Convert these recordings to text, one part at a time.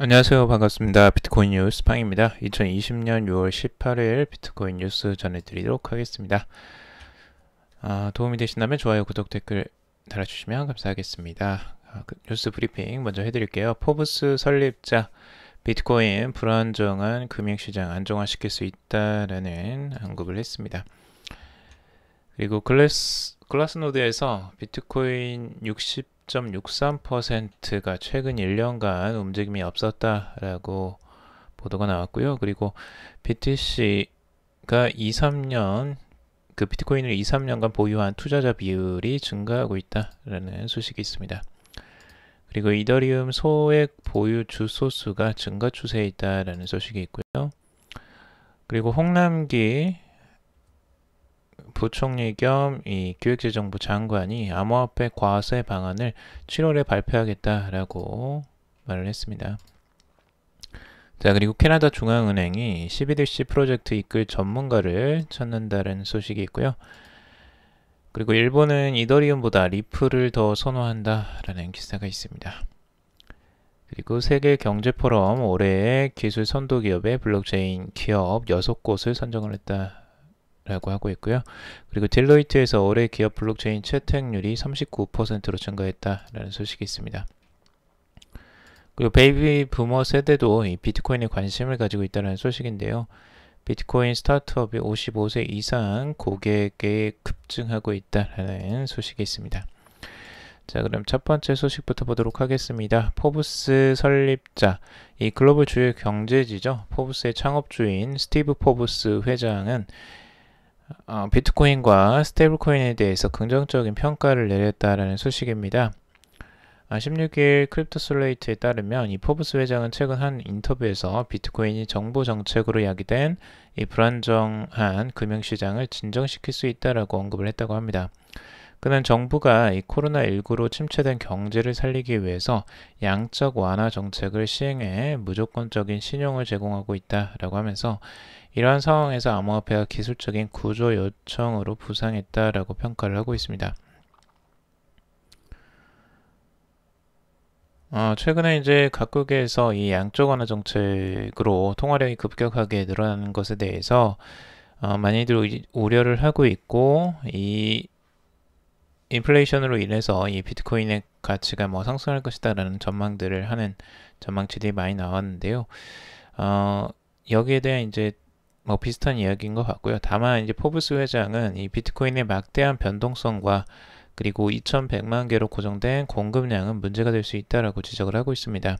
안녕하세요. 반갑습니다. 비트코인 뉴스 팡입니다. 2020년 6월 18일 비트코인 뉴스 전해드리도록 하겠습니다. 도움이 되신다면 좋아요, 구독, 댓글 달아주시면 감사하겠습니다. 뉴스 브리핑 먼저 해드릴게요. 포브스 설립자 비트코인 불안정한 금융시장 안정화시킬 수 있다라는 언급을 했습니다. 그리고 글라스노드에서 비트코인 60.63%가 최근 1년간 움직임이 없었다라고 보도가 나왔고요. 그리고 BTC가 비트코인을 2-3년간 보유한 투자자 비율이 증가하고 있다라는 소식이 있습니다. 그리고 이더리움 소액 보유 주소 수가 증가 추세에 있다라는 소식이 있고요. 그리고 홍남기 부총리 겸 이 기획재정부 장관이 암호화폐 과세 방안을 7월에 발표하겠다라고 말을 했습니다. 자, 그리고 캐나다 중앙은행이 CBDC 프로젝트 이끌 전문가를 찾는다는 소식이 있고요. 그리고 일본은 이더리움보다 리플을 더 선호한다라는 기사가 있습니다. 그리고 세계 경제 포럼 올해의 기술 선도 기업의 블록체인 기업 6곳을 선정을 했다. 라고 하고 있고요. 그리고 딜로이트에서 올해 기업 블록체인 채택률이 39%로 증가했다라는 소식이 있습니다. 그리고 베이비 부머 세대도 이 비트코인에 관심을 가지고 있다는 소식인데요. 비트코인 스타트업이 55세 이상 고객에 급증하고 있다는 소식이 있습니다. 자, 그럼 첫 번째 소식부터 보도록 하겠습니다. 포브스 설립자, 이 글로벌 주요 경제지죠. 포브스의 창업주인 스티브 포브스 회장은 비트코인과 스테이블코인에 대해서 긍정적인 평가를 내렸다라는 소식입니다. 16일 크립토슬레이트에 따르면 이 포브스 회장은 최근 한 인터뷰에서 비트코인이 정부 정책으로 야기된 이 불안정한 금융시장을 진정시킬 수 있다라고 언급을 했다고 합니다. 그는 정부가 이 코로나19로 침체된 경제를 살리기 위해서 양적 완화 정책을 시행해 무조건적인 신용을 제공하고 있다라고 하면서 이러한 상황에서 암호화폐가 기술적인 구조 요청으로 부상했다라고 평가를 하고 있습니다. 최근에 이제 각국에서 이 양적 완화 정책으로 통화량이 급격하게 늘어나는 것에 대해서 많이들 우려를 하고 있고, 이 인플레이션으로 인해서 이 비트코인의 가치가 상승할 것이다라는 전망들을 하는 전망치들이 많이 나왔는데요. 여기에 대한 이제 비슷한 이야기인 것 같고요. 다만 이제 포브스 회장은 이 비트코인의 막대한 변동성과 그리고 2,100만 개로 고정된 공급량은 문제가 될 수 있다라고 지적을 하고 있습니다.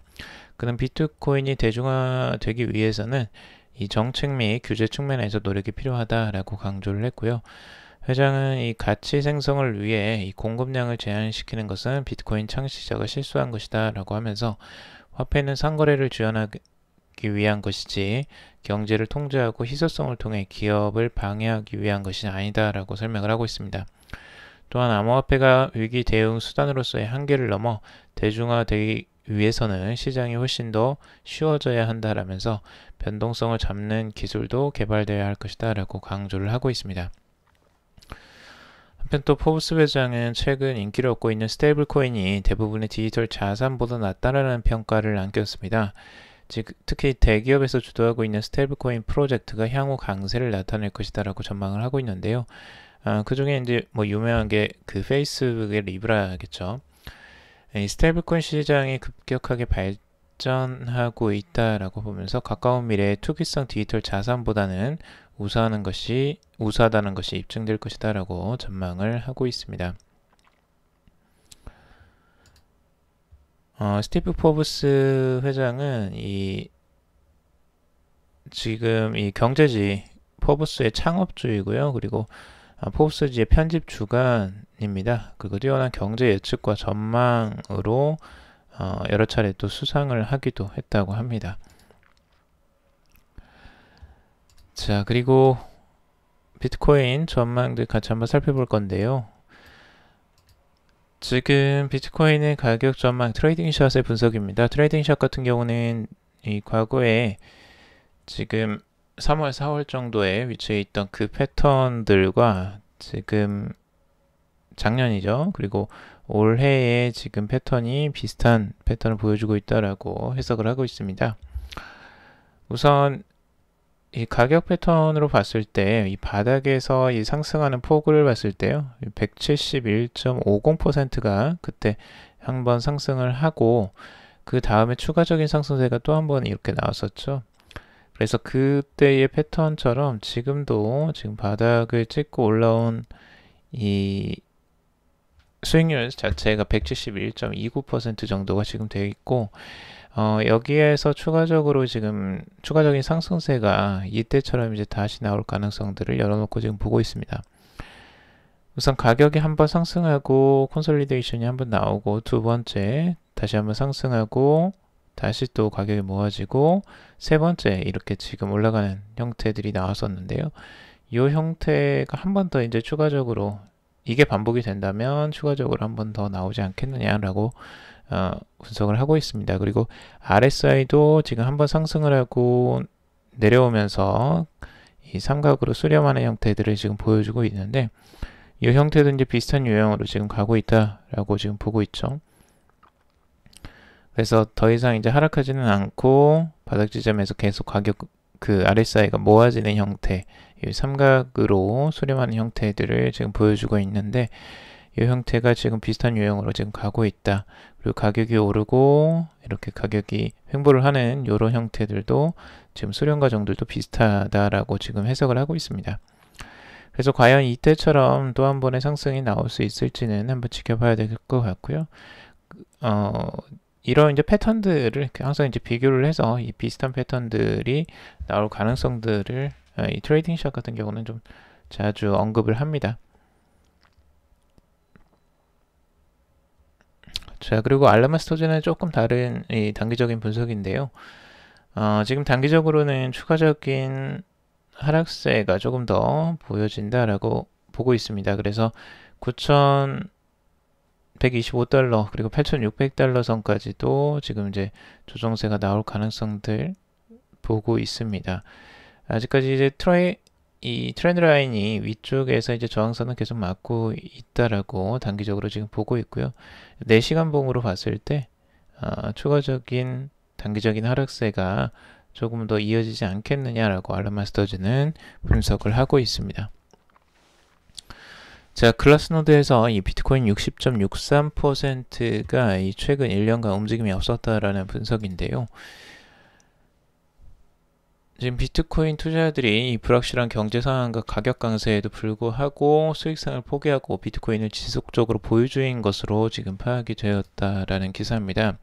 그는 비트코인이 대중화되기 위해서는 이 정책 및 규제 측면에서 노력이 필요하다라고 강조를 했고요. 회장은 이 가치 생성을 위해 이 공급량을 제한시키는 것은 비트코인 창시자가 실수한 것이다 라고 하면서 화폐는 상거래를 지원하기 위한 것이지 경제를 통제하고 희소성을 통해 기업을 방해하기 위한 것이 아니다 라고 설명을 하고 있습니다. 또한 암호화폐가 위기 대응 수단으로서의 한계를 넘어 대중화되기 위해서는 시장이 훨씬 더 쉬워져야 한다라면서 변동성을 잡는 기술도 개발되어야 할 것이다 라고 강조를 하고 있습니다. 한편 또 포브스 회장은 최근 인기를 얻고 있는 스테이블 코인이 대부분의 디지털 자산보다 낫다라는 평가를 남겼습니다. 특히 대기업에서 주도하고 있는 스테이블 코인 프로젝트가 향후 강세를 나타낼 것이다라고 전망을 하고 있는데요. 그 중에 이제 유명한 게 그 페이스북의 리브라겠죠. 이 스테이블 코인 시장이 급격하게 발전하고 있다라고 보면서 가까운 미래에 투기성 디지털 자산보다는 우수하다는 것이 입증될 것이다라고 전망을 하고 있습니다. 스티브 포브스 회장은 지금 이 경제지 포브스의 창업주이고요. 그리고 포브스지의 편집 주간입니다. 그리고 뛰어난 경제 예측과 전망으로 여러 차례 또 수상을 하기도 했다고 합니다. 자, 그리고 비트코인 전망들 같이 한번 살펴볼 건데요. 지금 비트코인의 가격 전망 트레이딩샷의 분석입니다. 트레이딩샷 같은 경우는 이 과거에 지금 3월, 4월 정도에 위치해 있던 그 패턴들과 지금 작년이죠. 그리고 올해의 지금 패턴이 비슷한 패턴을 보여주고 있다라고 해석을 하고 있습니다. 우선 이 가격 패턴으로 봤을 때 이 바닥에서 이 상승하는 폭을 봤을 때요, 171.50%가 그때 한번 상승을 하고 그 다음에 추가적인 상승세가 또 한 번 이렇게 나왔었죠. 그래서 그때의 패턴처럼 지금도 지금 바닥을 찍고 올라온 이 수익률 자체가 171.29% 정도가 지금 되어 있고, 여기에서 추가적으로 지금 추가적인 상승세가 이때처럼 이제 다시 나올 가능성들을 열어놓고 지금 보고 있습니다. 우선 가격이 한번 상승하고 콘솔리데이션이 한번 나오고, 두 번째 다시 한번 상승하고 다시 또 가격이 모아지고, 세 번째 이렇게 지금 올라가는 형태들이 나왔었는데요. 이 형태가 한 번 더 이제 추가적으로 이게 반복이 된다면 추가적으로 한 번 더 나오지 않겠느냐라고 분석을 하고 있습니다. 그리고 RSI도 지금 한번 상승을 하고 내려오면서 이 삼각으로 수렴하는 형태들을 지금 보여주고 있는데, 이 형태도 이제 비슷한 유형으로 지금 가고 있다라고 지금 보고 있죠. 그래서 더 이상 이제 하락하지는 않고 바닥 지점에서 계속 가격 그 RSI가 모아지는 형태, 이 삼각으로 수렴하는 형태들을 지금 보여주고 있는데, 이 형태가 지금 비슷한 유형으로 지금 가고 있다. 그리고 가격이 오르고 이렇게 가격이 횡보를 하는 이런 형태들도 지금 수렴 과정들도 비슷하다라고 지금 해석을 하고 있습니다. 그래서 과연 이때처럼 또 한 번의 상승이 나올 수 있을지는 한번 지켜봐야 될 것 같고요. 이런 이제 패턴들을 항상 이제 비교를 해서 이 비슷한 패턴들이 나올 가능성들을 이 트레이딩 샷 같은 경우는 좀 자주 언급을 합니다. 자, 그리고 알라마스터즈는 조금 다른 이 단기적인 분석인데요. 지금 단기적으로는 추가적인 하락세가 조금 더 보여진다라고 보고 있습니다. 그래서 9,125달러 그리고 8,600달러 선까지도 지금 이제 조정세가 나올 가능성들 보고 있습니다. 아직까지 이제 이 트렌드 라인이 위쪽에서 이제 저항선은 계속 맞고 있다라고 단기적으로 지금 보고 있고요. 4시간 봉으로 봤을 때 추가적인 단기적인 하락세가 조금 더 이어지지 않겠느냐라고 알라마스터즈는 분석을 하고 있습니다. 자, 글라스노드에서 이 비트코인 60.63%가 이 최근 1년간 움직임이 없었다라는 분석인데요. 지금 비트코인 투자자들이 이 불확실한 경제 상황과 가격 강세에도 불구하고 수익성을 포기하고 비트코인을 지속적으로 보유주인 것으로 지금 파악이 되었다라는 기사입니다.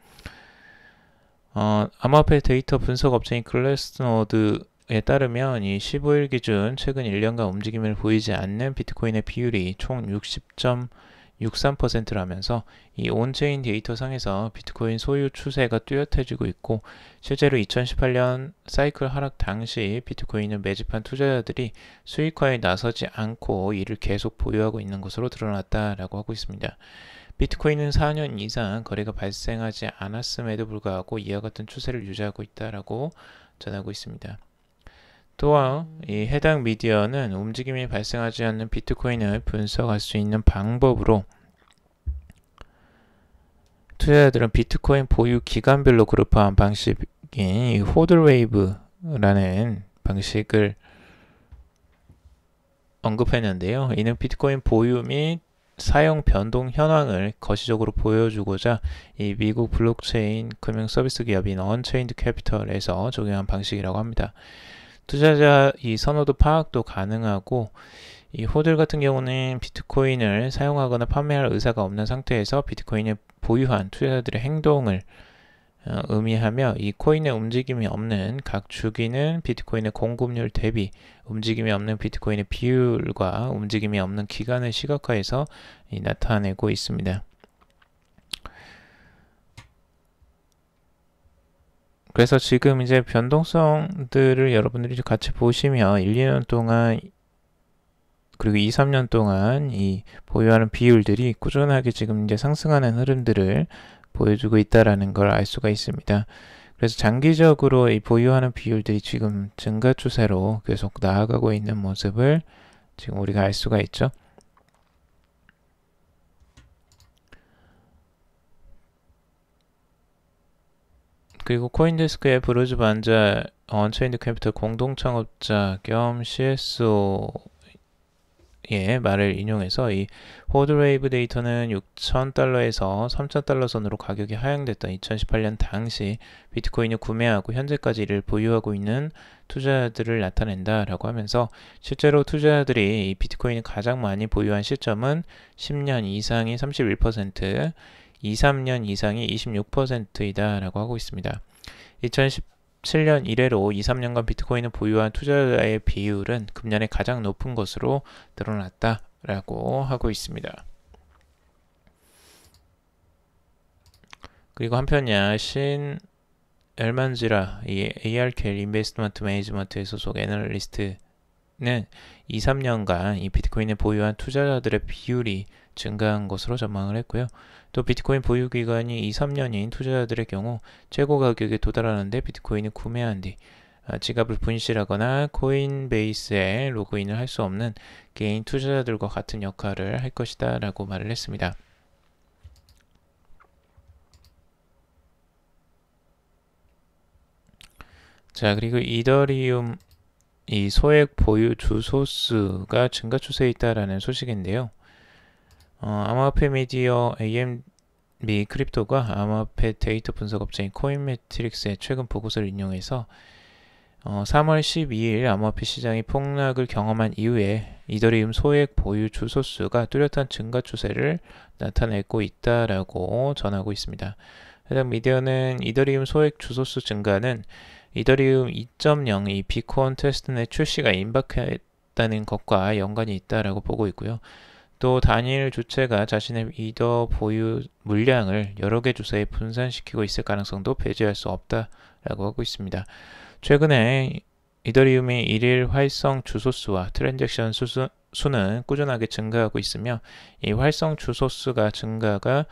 암호화폐 데이터 분석 업체인 글래스노드에 따르면 이 15일 기준 최근 1년간 움직임을 보이지 않는 비트코인의 비율이 총 60.63%라면서 이 온체인 데이터 상에서 비트코인 소유 추세가 뚜렷해지고 있고, 실제로 2018년 사이클 하락 당시 비트코인을 매집한 투자자들이 수익화에 나서지 않고 이를 계속 보유하고 있는 것으로 드러났다라고 하고 있습니다. 비트코인은 4년 이상 거래가 발생하지 않았음에도 불구하고 이와 같은 추세를 유지하고 있다라고 전하고 있습니다. 또한 이 해당 미디어는 움직임이 발생하지 않는 비트코인을 분석할 수 있는 방법으로 투자자들은 비트코인 보유 기간별로 그룹화한 방식인 호들웨이브라는 방식을 언급했는데요. 이는 비트코인 보유 및 사용 변동 현황을 거시적으로 보여주고자 이 미국 블록체인 금융 서비스 기업인 언체인드 캐피털에서 적용한 방식이라고 합니다. 투자자 이 선호도 파악도 가능하고, 이 호들 같은 경우는 비트코인을 사용하거나 판매할 의사가 없는 상태에서 비트코인을 보유한 투자자들의 행동을 의미하며, 이 코인의 움직임이 없는 각 주기는 비트코인의 공급률 대비 움직임이 없는 비트코인의 비율과 움직임이 없는 기간을 시각화해서 나타내고 있습니다. 그래서 지금 이제 변동성들을 여러분들이 같이 보시면 1, 2년 동안 그리고 2, 3년 동안 이 보유하는 비율들이 꾸준하게 지금 이제 상승하는 흐름들을 보여주고 있다라는 걸 알 수가 있습니다. 그래서 장기적으로 이 보유하는 비율들이 지금 증가 추세로 계속 나아가고 있는 모습을 지금 우리가 알 수가 있죠. 그리고 코인데스크의 브루즈 반자 언체인드 캐피털 공동 창업자 겸 CSO 의 말을 인용해서 이 호드웨이브 데이터는 6,000달러에서 3,000달러 선으로 가격이 하향됐던 2018년 당시 비트코인을 구매하고 현재까지 이를 보유하고 있는 투자자들을 나타낸다라고 하면서 실제로 투자자들이 이 비트코인을 가장 많이 보유한 시점은 10년 이상이 31%, 2, 3년 이상이 26%이다라고 하고 있습니다. 2017년 이래로 2, 3년간 비트코인을 보유한 투자자의 비율은 금년에 가장 높은 것으로 드러났다라고 하고 있습니다. 그리고 한편 야신 엘만지라 이 ARK 인베스트먼트 매니지먼트의 소속 애널리스트는 2, 3년간 이 비트코인을 보유한 투자자들의 비율이 증가한 것으로 전망을 했고요. 또 비트코인 보유 기간이 2, 3년인 투자자들의 경우 최고 가격에 도달하는데 비트코인을 구매한 뒤 지갑을 분실하거나 코인베이스에 로그인을 할 수 없는 개인 투자자들과 같은 역할을 할 것이다 라고 말을 했습니다. 자, 그리고 이더리움 이 소액 보유 주소수가 증가 추세에 있다라는 소식인데요. 암호화폐 미디어 AMB 크립토가 암호화폐 데이터 분석 업체인 코인매트릭스의 최근 보고서를 인용해서 3월 12일 암호화폐 시장이 폭락을 경험한 이후에 이더리움 소액 보유 주소수가 뚜렷한 증가 추세를 나타내고 있다라고 전하고 있습니다. 해당 미디어는 이더리움 소액 주소수 증가는 이더리움 2.0 이 비콘 테스트넷 출시가 임박했다는 것과 연관이 있다라고 보고 있고요. 또 단일 주체가 자신의 이더 보유 물량을 여러 개 주소에 분산시키고 있을 가능성도 배제할 수 없다라고 하고 있습니다. 최근에 이더리움의 일일 활성 주소수와 트랜잭션 수는 꾸준하게 증가하고 있으며 이 활성 주소수가 증가가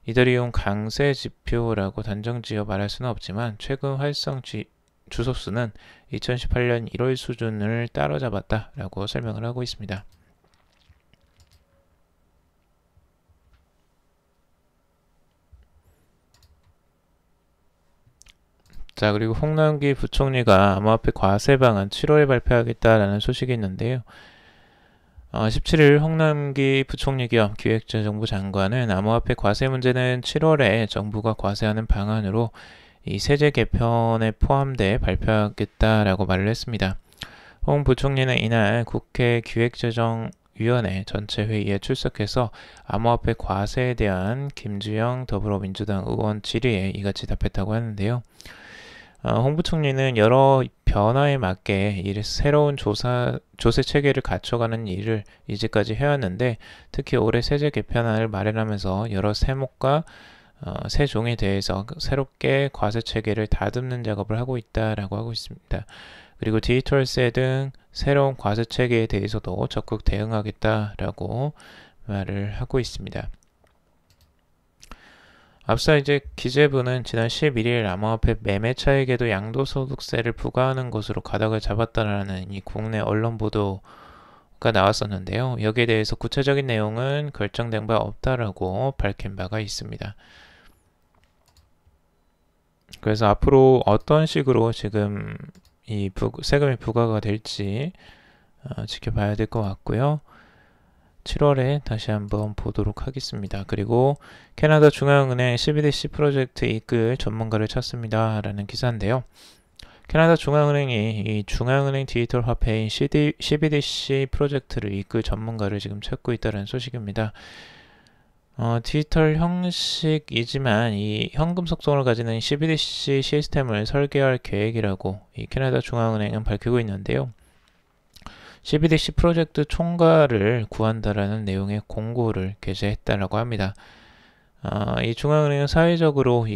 이더리움 강세 지표라고 단정지어 말할 수는 없지만 최근 활성 주소수는 2018년 1월 수준을 따라잡았다라고 설명을 하고 있습니다. 자, 그리고 홍남기 부총리가 암호화폐 과세 방안 7월에 발표하겠다라는 소식이 있는데요. 17일 홍남기 부총리 겸 기획재정부 장관은 암호화폐 과세 문제는 7월에 정부가 과세하는 방안으로 이 세제 개편에 포함돼 발표하겠다라고 말을 했습니다. 홍 부총리는 이날 국회 기획재정위원회 전체 회의에 출석해서 암호화폐 과세에 대한 김주영 더불어민주당 의원 질의에 이같이 답했다고 하는데요. 홍 부총리는 여러 변화에 맞게 새로운 조세 체계를 갖춰가는 일을 이제까지 해왔는데 특히 올해 세제 개편안을 마련하면서 여러 세목과 세종에 대해서 새롭게 과세 체계를 다듬는 작업을 하고 있다라고 하고 있습니다. 그리고 디지털세 등 새로운 과세 체계에 대해서도 적극 대응하겠다라고 말을 하고 있습니다. 앞서 이제 기재부는 지난 11일 암호화폐 매매 차익에도 양도소득세를 부과하는 것으로 가닥을 잡았다라는 이 국내 언론 보도가 나왔었는데요. 여기에 대해서 구체적인 내용은 결정된 바 없다라고 밝힌 바가 있습니다. 그래서 앞으로 어떤 식으로 지금 이 세금이 부과가 될지 지켜봐야 될 것 같고요. 7월에 다시 한번 보도록 하겠습니다. 그리고 캐나다 중앙은행 CBDC 프로젝트 이끌 전문가를 찾습니다 라는 기사인데요. 캐나다 중앙은행이 이 중앙은행 디지털 화폐인 CBDC 프로젝트를 이끌 전문가를 지금 찾고 있다는 소식입니다. 디지털 형식이지만 이 현금 속성을 가지는 CBDC 시스템을 설계할 계획이라고 이 캐나다 중앙은행은 밝히고 있는데요. CBDC 프로젝트 총괄을 구한다라는 내용의 공고를 게재했다라고 합니다. 이 중앙은행은 사회적으로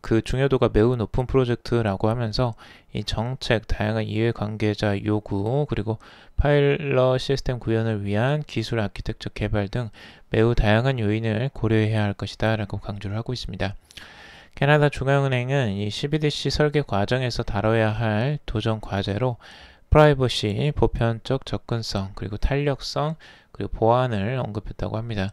그 중요도가 매우 높은 프로젝트라고 하면서 이 정책, 다양한 이해관계자 요구, 그리고 파일럿 시스템 구현을 위한 기술 아키텍처 개발 등 매우 다양한 요인을 고려해야 할 것이다 라고 강조를 하고 있습니다. 캐나다 중앙은행은 이 CBDC 설계 과정에서 다뤄야 할 도전 과제로 프라이버시, 보편적 접근성, 그리고 탄력성, 그리고 보안을 언급했다고 합니다.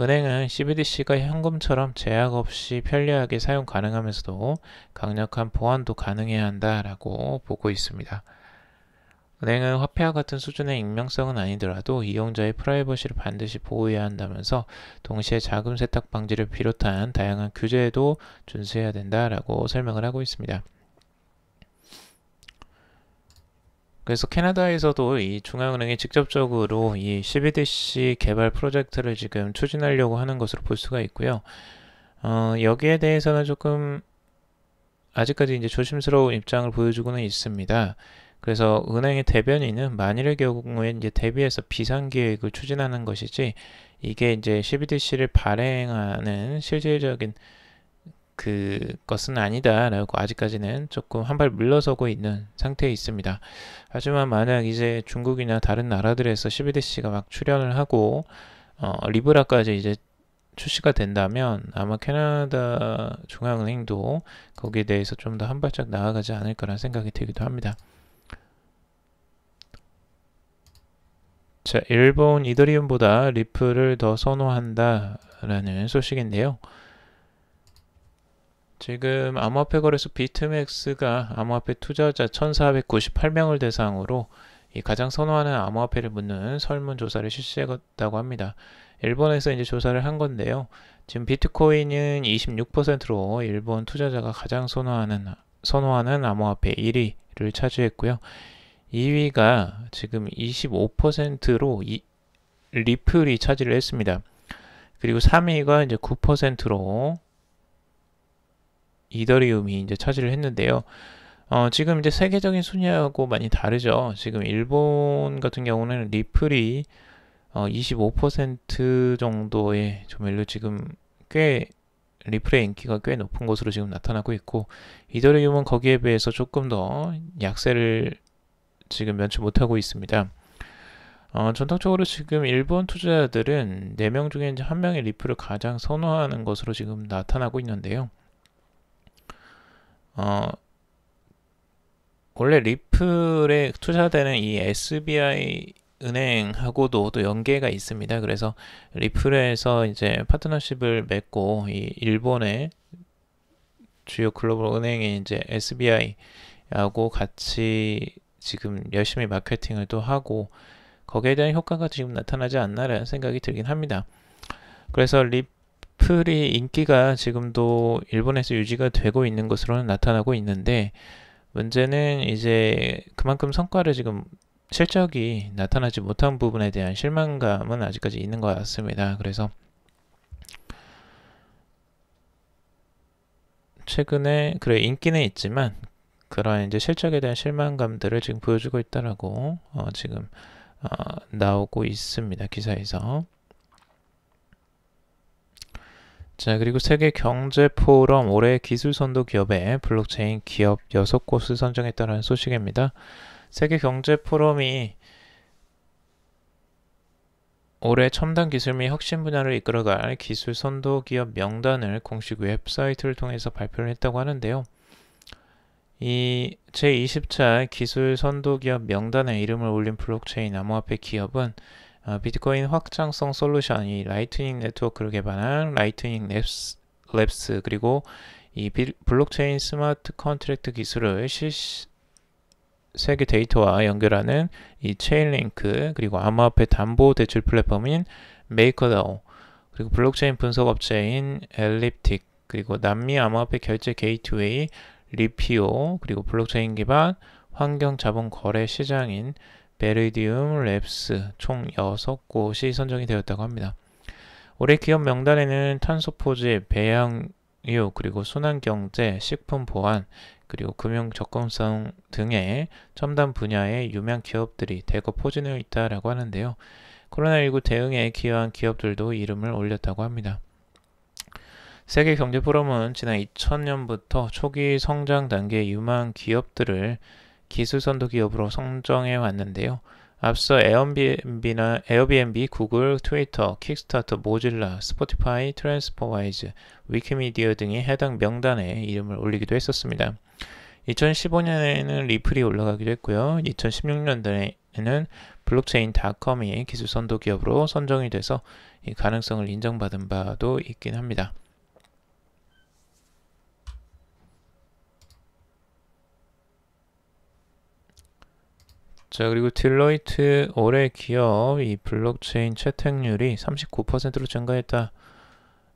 은행은 CBDC가 현금처럼 제약 없이 편리하게 사용 가능하면서도 강력한 보안도 가능해야 한다라고 보고 있습니다. 은행은 화폐와 같은 수준의 익명성은 아니더라도 이용자의 프라이버시를 반드시 보호해야 한다면서 동시에 자금 세탁 방지를 비롯한 다양한 규제에도 준수해야 된다라고 설명을 하고 있습니다. 그래서 캐나다에서도 이 중앙은행이 직접적으로 이 CBDC 개발 프로젝트를 지금 추진하려고 하는 것으로 볼 수가 있고요. 여기에 대해서는 조금 아직까지 이제 조심스러운 입장을 보여주고는 있습니다. 그래서 은행의 대변인은 만일의 경우에 이제 대비해서 비상계획을 추진하는 것이지 이게 이제 CBDC를 발행하는 실질적인 그것은 아니다라고 아직까지는 조금 한 발 물러서고 있는 상태에 있습니다. 하지만 만약 이제 중국이나 다른 나라들에서 CBDC가 막 출현을 하고 리브라까지 이제 출시가 된다면 아마 캐나다 중앙은행도 거기에 대해서 좀 더 한 발짝 나아가지 않을까라는 생각이 들기도 합니다. 자, 일본 이더리움보다 리플을 더 선호한다라는 소식인데요. 지금 암호화폐 거래소 비트맥스가 암호화폐 투자자 1498명을 대상으로 이 가장 선호하는 암호화폐를 묻는 설문조사를 실시했다고 합니다. 일본에서 이제 조사를 한 건데요. 지금 비트코인은 26%로 일본 투자자가 가장 선호하는 암호화폐 1위를 차지했고요. 2위가 지금 25%로 리플이 차지를 했습니다. 그리고 3위가 이제 9%로 이더리움이 이제 차지를 했는데요. 지금 이제 세계적인 순위하고 많이 다르죠. 지금 일본 같은 경우는 리플이 25% 정도의 조멜로 지금 꽤 리플의 인기가 꽤 높은 것으로 지금 나타나고 있고 이더리움은 거기에 비해서 조금 더 약세를 지금 면치 못하고 있습니다. 전통적으로 지금 일본 투자자들은 4명 중에 이제 1명이 리플을 가장 선호하는 것으로 지금 나타나고 있는데요. 원래 리플에 투자되는 이 SBI 은행하고도 또 연계가 있습니다. 그래서 리플에서 이제 파트너십을 맺고 이 일본의 주요 글로벌 은행인 이제 SBI하고 같이 지금 열심히 마케팅을 또 하고 거기에 대한 효과가 지금 나타나지 않나라는 생각이 들긴 합니다. 그래서 리플이 인기가 지금도 일본에서 유지가 되고 있는 것으로는 나타나고 있는데 문제는 이제 그만큼 성과를 지금 실적이 나타나지 못한 부분에 대한 실망감은 아직까지 있는 것 같습니다. 그래서 최근에 그래 인기는 있지만 그런 이제 실적에 대한 실망감들을 지금 보여주고 있다라고 지금 나오고 있습니다. 기사에서. 자, 그리고 세계 경제 포럼 올해 기술 선도 기업에 블록체인 기업 6곳을 선정했다는 소식입니다. 세계 경제 포럼이 올해 첨단 기술 및 혁신 분야를 이끌어갈 기술 선도 기업 명단을 공식 웹사이트를 통해서 발표를 했다고 하는데요. 이 제20차 기술 선도 기업 명단에 이름을 올린 블록체인 암호화폐 기업은 비트코인 확장성 솔루션이 라이트닝 네트워크를 개발한 라이트닝 랩스 그리고 이 블록체인 스마트 컨트랙트 기술을 세계 데이터와 연결하는 이 체인링크 그리고 암호화폐 담보 대출 플랫폼인 메이커다오 그리고 블록체인 분석 업체인 엘립틱 그리고 남미 암호화폐 결제 게이트웨이 리피오 그리고 블록체인 기반 환경 자본 거래 시장인 베리디움 랩스 총 6곳이 선정이 되었다고 합니다. 올해 기업 명단에는 탄소 포집, 배양유, 그리고 순환경제, 식품 보안, 그리고 금융 접근성 등의 첨단 분야의 유명 기업들이 대거 포진해 있다라고 하는데요. 코로나19 대응에 기여한 기업들도 이름을 올렸다고 합니다. 세계경제포럼은 지난 2000년부터 초기 성장 단계의 유망 기업들을 기술 선도 기업으로 선정해 왔는데요. 앞서 에어비앤비, 구글, 트위터, 킥스타터, 모질라, 스포티파이, 트랜스퍼와이즈, 위키미디어 등이 해당 명단에 이름을 올리기도 했었습니다. 2015년에는 리플이 올라가기도 했고요. 2016년도에는 블록체인.com이 기술 선도 기업으로 선정이 돼서 이 가능성을 인정받은 바도 있긴 합니다. 자, 그리고 딜로이트 올해 기업 이 블록체인 채택률이 39%로 증가했다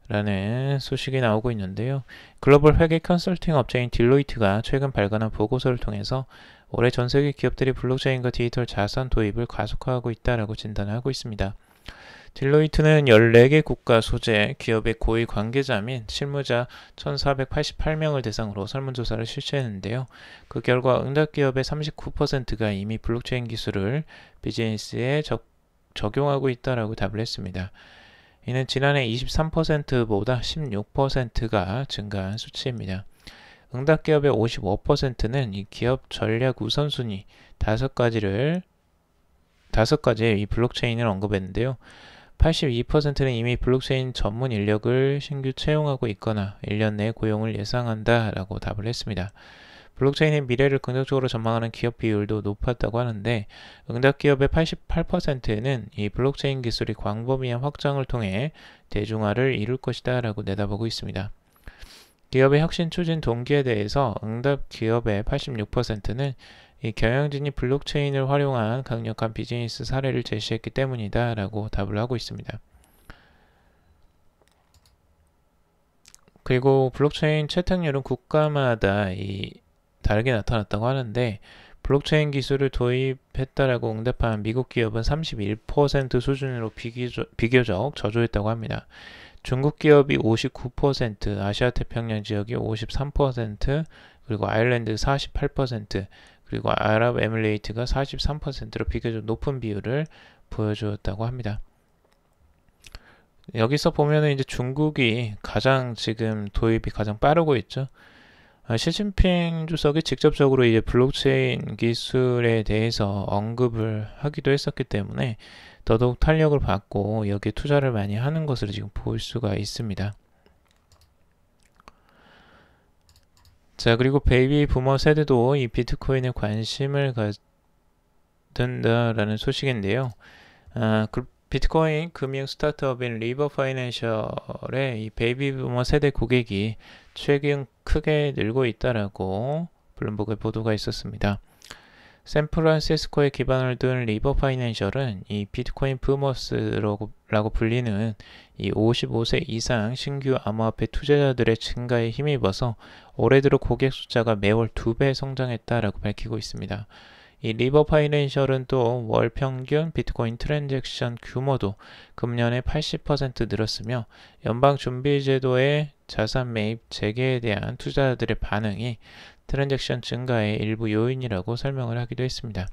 라는 소식이 나오고 있는데요. 글로벌 회계 컨설팅 업체인 딜로이트가 최근 발간한 보고서를 통해서 올해 전 세계 기업들이 블록체인과 디지털 자산 도입을 가속화하고 있다라고 진단하고 있습니다. 딜로이트는 14개 국가 소재 기업의 고위 관계자 및 실무자 1,488명을 대상으로 설문조사를 실시했는데요. 그 결과 응답 기업의 39%가 이미 블록체인 기술을 비즈니스에 적용하고 있다라고 답을 했습니다. 이는 지난해 23%보다 16%가 증가한 수치입니다. 응답 기업의 55%는 이 기업 전략 우선순위 5가지의 이 블록체인을 언급했는데요. 82%는 이미 블록체인 전문 인력을 신규 채용하고 있거나 1년 내 고용을 예상한다 라고 답을 했습니다. 블록체인의 미래를 긍정적으로 전망하는 기업 비율도 높았다고 하는데 응답 기업의 88%는 이 블록체인 기술이 광범위한 확장을 통해 대중화를 이룰 것이다 라고 내다보고 있습니다. 기업의 혁신 추진 동기에 대해서 응답 기업의 86%는 이 경영진이 블록체인을 활용한 강력한 비즈니스 사례를 제시했기 때문이다 라고 답을 하고 있습니다. 그리고 블록체인 채택률은 국가마다 다르게 나타났다고 하는데 블록체인 기술을 도입했다라고 응답한 미국 기업은 31% 수준으로 비교적 저조했다고 합니다. 중국 기업이 59%, 아시아 태평양 지역이 53%, 그리고 아일랜드 48%, 그리고 아랍에미레이트가 43%로 비교적 높은 비율을 보여주었다고 합니다. 여기서 보면은 이제 중국이 지금 도입이 가장 빠르고 있죠. 시진핑 주석이 직접적으로 이제 블록체인 기술에 대해서 언급을 하기도 했었기 때문에 더더욱 탄력을 받고 여기에 투자를 많이 하는 것으로 지금 볼 수가 있습니다. 자, 그리고 베이비 부머 세대도 이 비트코인에 관심을 갖는다라는 소식인데요. 비트코인 금융 스타트업인 리버 파이낸셜의 이 베이비 부머 세대 고객이 최근 크게 늘고 있다라고 블룸버그의 보도가 있었습니다. 샌프란시스코에 기반을 둔 리버 파이낸셜은 이 비트코인 부머스라고 불리는 이 55세 이상 신규 암호화폐 투자자들의 증가에 힘입어서 올해 들어 고객 숫자가 매월 2배 성장했다라고 밝히고 있습니다. 이 리버 파이낸셜은 또 월 평균 비트코인 트랜잭션 규모도 금년에 80% 늘었으며 연방준비제도의 자산 매입 재개에 대한 투자자들의 반응이 트랜잭션 증가의 일부 요인이라고 설명을 하기도 했습니다.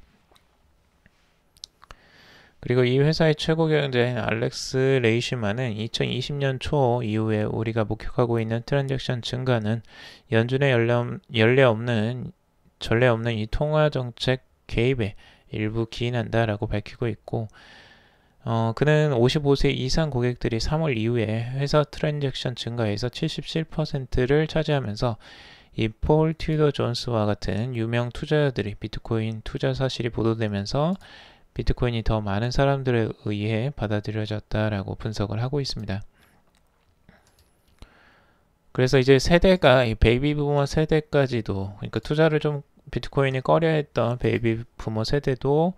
그리고 이 회사의 최고 경영자인 알렉스 레이시만은 2020년 초 이후에 우리가 목격하고 있는 트랜잭션 증가는 연준의 전례 없는 이 통화정책 개입에 일부 기인한다라고 밝히고 있고 그는 55세 이상 고객들이 3월 이후에 회사 트랜잭션 증가에서 77%를 차지하면서 이 폴 튜더 존스와 같은 유명 투자자들이 비트코인 투자 사실이 보도되면서 비트코인이 더 많은 사람들에 의해 받아들여졌다라고 분석을 하고 있습니다. 그래서 이제 세대가 이 베이비 부머 세대까지도 그러니까 투자를 좀 비트코인이 꺼려했던 베이비 부머 세대도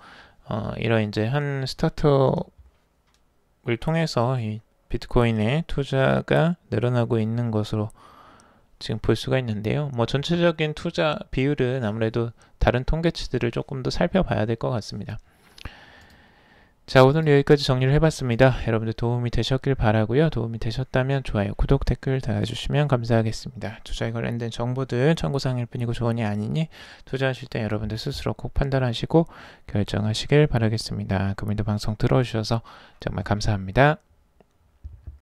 이런 이제 한 스타트업을 통해서 이 비트코인의 투자가 늘어나고 있는 것으로 지금 볼 수가 있는데요. 전체적인 투자 비율은 아무래도 다른 통계치들을 조금 더 살펴봐야 될 것 같습니다. 자, 오늘 여기까지 정리를 해봤습니다. 여러분들 도움이 되셨길 바라고요. 도움이 되셨다면 좋아요, 구독, 댓글 달아주시면 감사하겠습니다. 투자에 관련된 정보들 참고사항일 뿐이고 조언이 아니니 투자하실 때 여러분들 스스로 꼭 판단하시고 결정하시길 바라겠습니다. 금일도 방송 들어주셔서 정말 감사합니다.